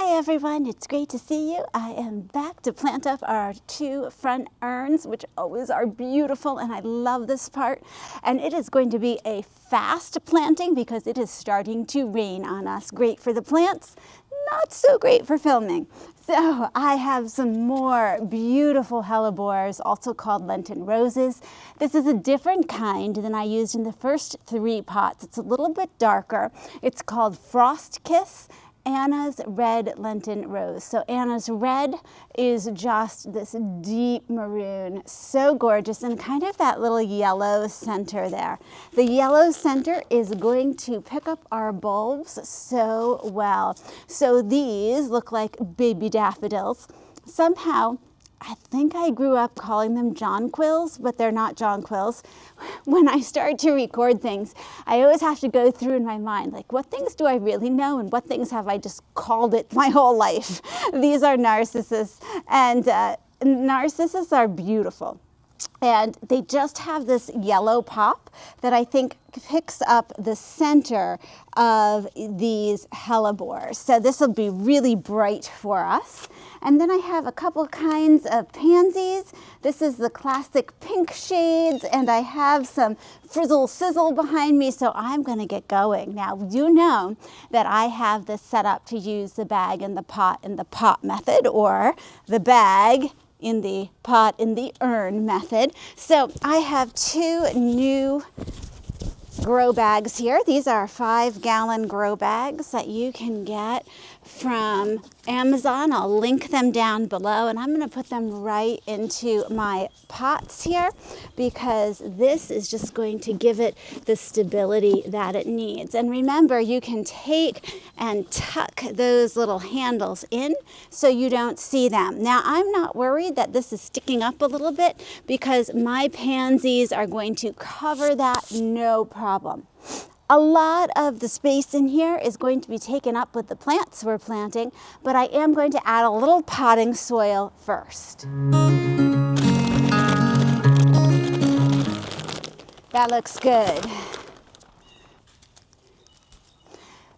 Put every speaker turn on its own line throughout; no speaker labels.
Hi everyone, it's great to see you. I am back to plant up our 2 front urns, which always are beautiful, and I love this part. And it is going to be a fast planting because it is starting to rain on us. Great for the plants, not so great for filming. So I have some more beautiful hellebores, also called Lenten roses. This is a different kind than I used in the first 3 pots. It's a little bit darker. It's called Frost Kiss, Anna's Red Lenten Rose. So Anna's Red is just this deep maroon, so gorgeous, and kind of that little yellow center there. The yellow center is going to pick up our bulbs so well. So these look like baby daffodils. Somehow, I think I grew up calling them jonquils, but they're not jonquils. When I start to record things, I always have to go through in my mind, like, what things do I really know and what things have I just called it my whole life? These are narcissus, and narcissus are beautiful. And they just have this yellow pop that I think picks up the center of these hellebores. So this will be really bright for us. And then I have a couple kinds of pansies. This is the classic pink shades, and I have some frizzle sizzle behind me, so I'm gonna get going. Now, you know that I have this set up to use the bag in the pot method, or the bag in the pot in the urn method. So I have 2 new grow bags here. These are 5-gallon grow bags that you can get from Amazon. I'll link them down below, and I'm going to put them right into my pots here because this is just going to give it the stability that it needs. And remember, you can take and tuck those little handles in so you don't see them. Now, I'm not worried that this is sticking up a little bit because my pansies are going to cover that no problem. A lot of the space in here is going to be taken up with the plants we're planting, but I am going to add a little potting soil first. That looks good.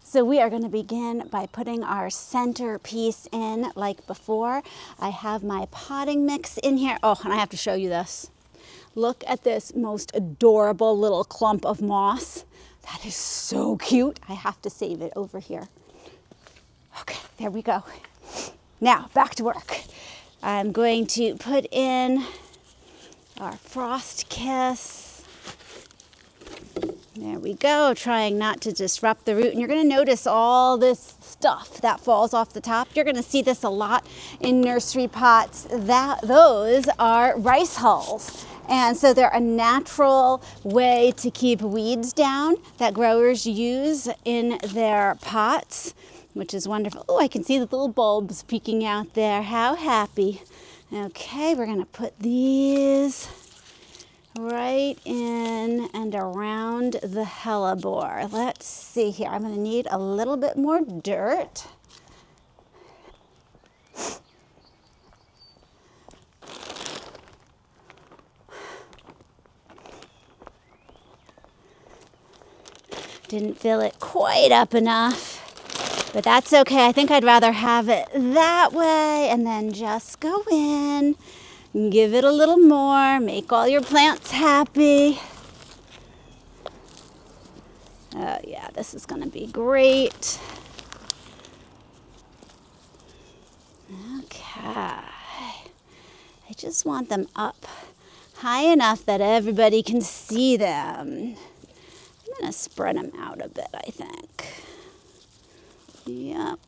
So we are going to begin by putting our centerpiece in like before. I have my potting mix in here. Oh, and I have to show you this. Look at this most adorable little clump of moss. That is so cute. I have to save it over here. Okay, there we go. Now, back to work. I'm going to put in our Frost Kiss. There we go, trying not to disrupt the root. And you're going to notice all this stuff that falls off the top. You're going to see this a lot in nursery pots. Those are rice hulls. And so they're a natural way to keep weeds down that growers use in their pots, which is wonderful. Oh, I can see the little bulbs peeking out there. How happy. Okay, we're going to put these right in and around the hellebore. Let's see here. I'm going to need a little bit more dirt. Didn't fill it quite up enough, but that's okay. I think I'd rather have it that way and then just go in and give it a little more, make all your plants happy. Oh yeah, this is gonna be great. Okay, I just want them up high enough that everybody can see them. I'm going to spread them out a bit, I think. Yep.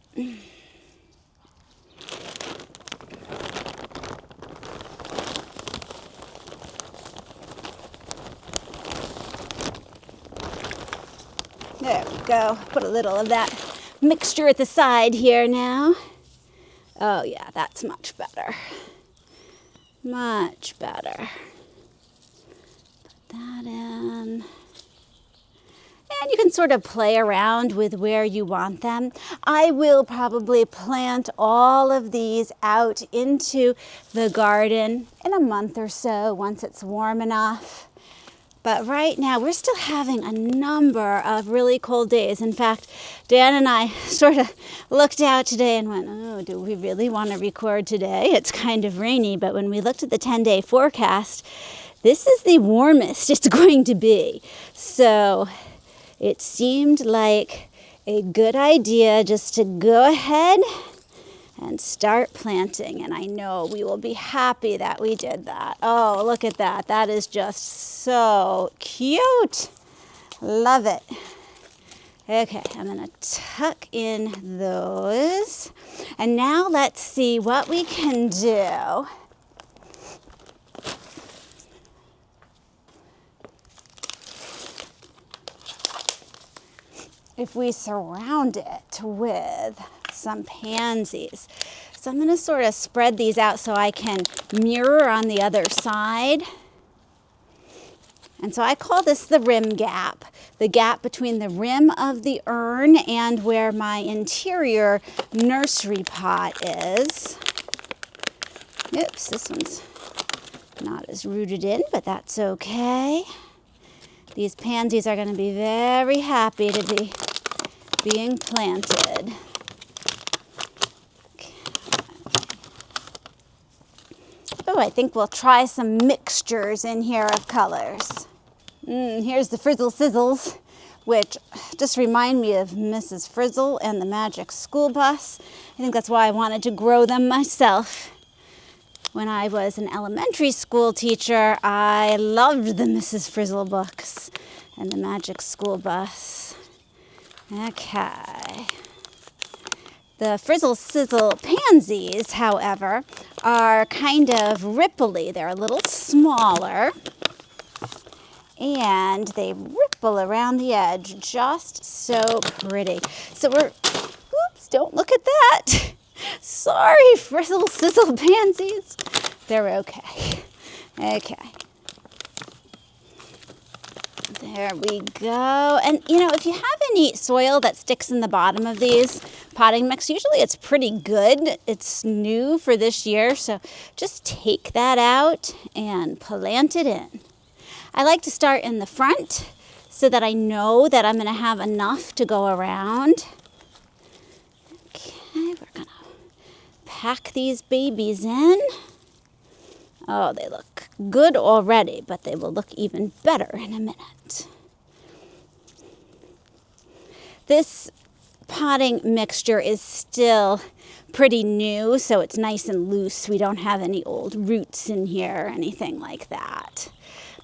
There we go. Put a little of that mixture at the side here now. Oh yeah, that's much better. Much better. Put that in. And you can sort of play around with where you want them. I will probably plant all of these out into the garden in a month or so once it's warm enough. But right now, we're still having a number of really cold days. In fact, Dan and I sort of looked out today and went, oh, do we really want to record today? It's kind of rainy, but when we looked at the 10-day forecast, this is the warmest it's going to be. So it seemed like a good idea just to go ahead and start planting. And I know we will be happy that we did that. Oh, look at that. That is just so cute. Love it. Okay, I'm going to tuck in those. And now let's see what we can do. If we surround it with some pansies. So I'm going to sort of spread these out so I can mirror on the other side. And so I call this the rim gap, the gap between the rim of the urn and where my interior nursery pot is. Oops, this one's not as rooted in, but that's okay. These pansies are going to be very happy to be being planted. Oh, I think we'll try some mixtures in here of colors. Here's the Frizzle Sizzles, which just remind me of Mrs. Frizzle and the Magic School Bus. I think that's why I wanted to grow them myself. When I was an elementary school teacher, I loved the Mrs. Frizzle books and the Magic School Bus. Okay. The Frizzle Sizzle pansies, however, are kind of ripply. They're a little smaller, and they ripple around the edge just so pretty. So oops, don't look at that. Sorry, Frizzle Sizzle pansies. They're okay. Okay. There we go. And, if you have any soil that sticks in the bottom of these potting mix, usually it's pretty good. It's new for this year, so just take that out and plant it in. I like to start in the front so that I know that I'm going to have enough to go around. Okay, we're going to pack these babies in. Oh, they look good already, but they will look even better in a minute. This potting mixture is still pretty new, so it's nice and loose. We don't have any old roots in here or anything like that.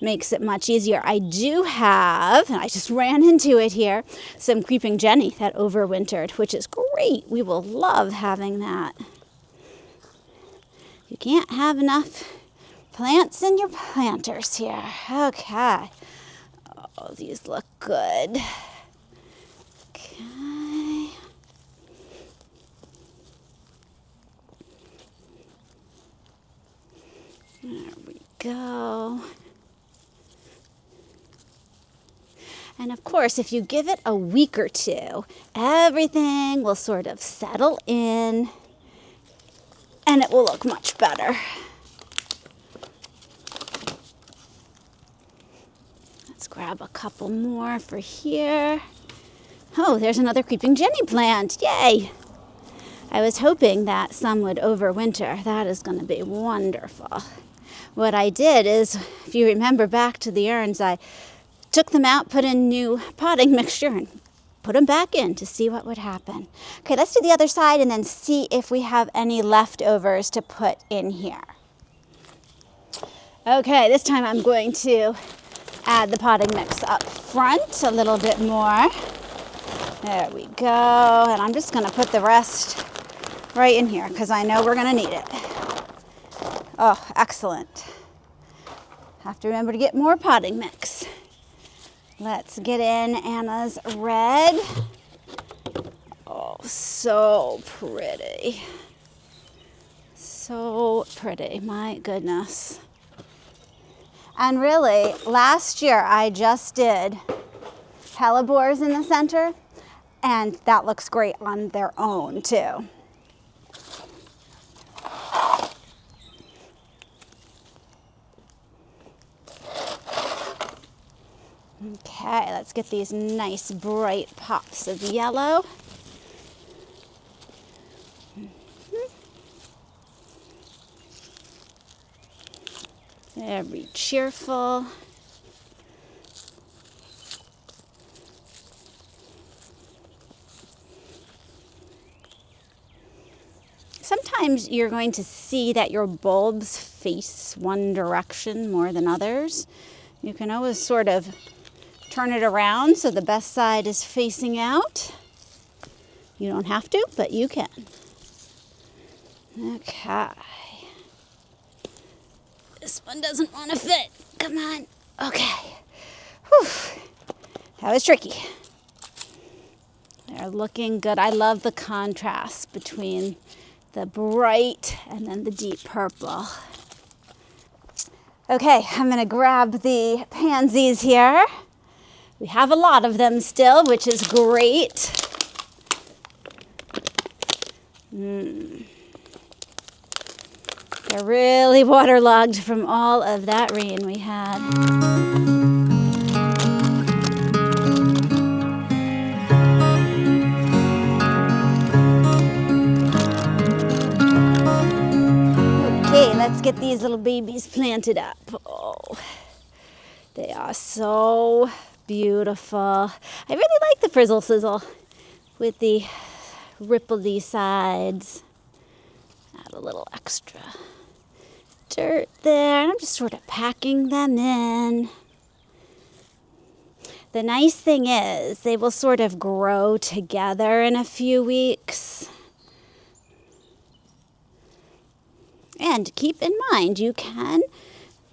Makes it much easier. I do have, and I just ran into it here, some creeping Jenny that overwintered, which is great. We will love having that. You can't have enough plants in your planters here. Okay. Oh, these look good. Okay. There we go. And of course, if you give it a week or two, everything will sort of settle in and it will look much better. Let's grab a couple more for here. Oh, there's another creeping Jenny plant. Yay! I was hoping that some would overwinter. That is going to be wonderful. What I did is, if you remember back to the urns, I took them out, put in new potting mixture, and put them back in to see what would happen. Okay, let's do the other side and then see if we have any leftovers to put in here. Okay, this time I'm going to add the potting mix up front a little bit more. There we go. And I'm just going to put the rest right in here because I know we're going to need it. Oh, excellent. Have to remember to get more potting mix. Let's get in Anna's red. Oh, so pretty. So pretty, my goodness. And really, last year I just did hellebores in the center, and that looks great on their own too. Okay, let's get these nice bright pops of yellow. Very cheerful. Sometimes you're going to see that your bulbs face one direction more than others. You can always sort of turn it around so the best side is facing out. You don't have to, but you can. Okay. This one doesn't want to fit. Come on. Okay. Whew. That was tricky. They're looking good. I love the contrast between the bright and then the deep purple. Okay, I'm going to grab the pansies here. We have a lot of them still, which is great. They're really waterlogged from all of that rain we had. Okay, let's get these little babies planted up. Oh, they are so beautiful. I really like the frizzle sizzle with the rippledy sides. Add a little extra dirt there, and I'm just sort of packing them in. The nice thing is they will sort of grow together in a few weeks. And keep in mind, you can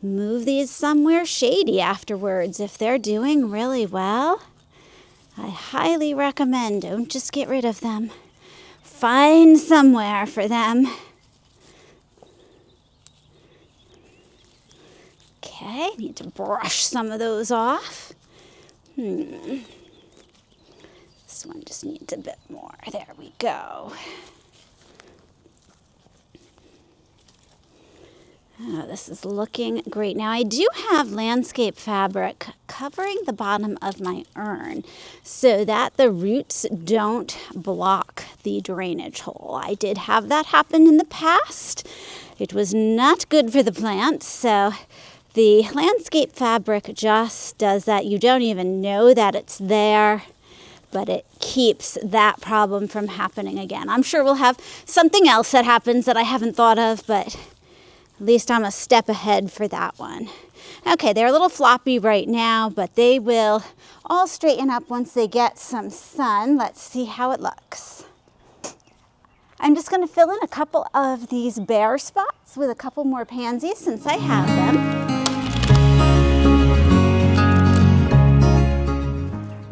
move these somewhere shady afterwards if they're doing really well. I highly recommend, don't just get rid of them. Find somewhere for them. Okay, need to brush some of those off. This one just needs a bit more. There we go. Oh, this is looking great. Now I do have landscape fabric covering the bottom of my urn so that the roots don't block the drainage hole. I did have that happen in the past. It was not good for the plant, so the landscape fabric just does that. You don't even know that it's there, but it keeps that problem from happening again. I'm sure we'll have something else that happens that I haven't thought of, but at least I'm a step ahead for that one. Okay, they're a little floppy right now, but they will all straighten up once they get some sun. Let's see how it looks. I'm just going to fill in a couple of these bare spots with a couple more pansies since I have them.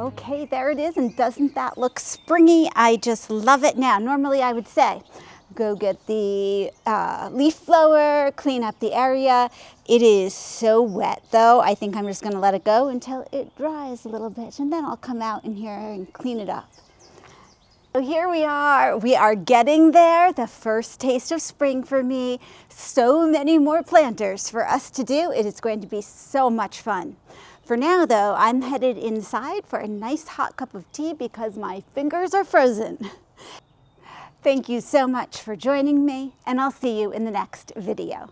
Okay, there it is, and doesn't that look springy? I just love it now. Normally I would say, go get the leaf blower, clean up the area. It is so wet though. I think I'm just gonna let it go until it dries a little bit, and then I'll come out in here and clean it up. So here we are getting there. The first taste of spring for me. So many more planters for us to do. It is going to be so much fun. For now though, I'm headed inside for a nice hot cup of tea because my fingers are frozen. Thank you so much for joining me, and I'll see you in the next video.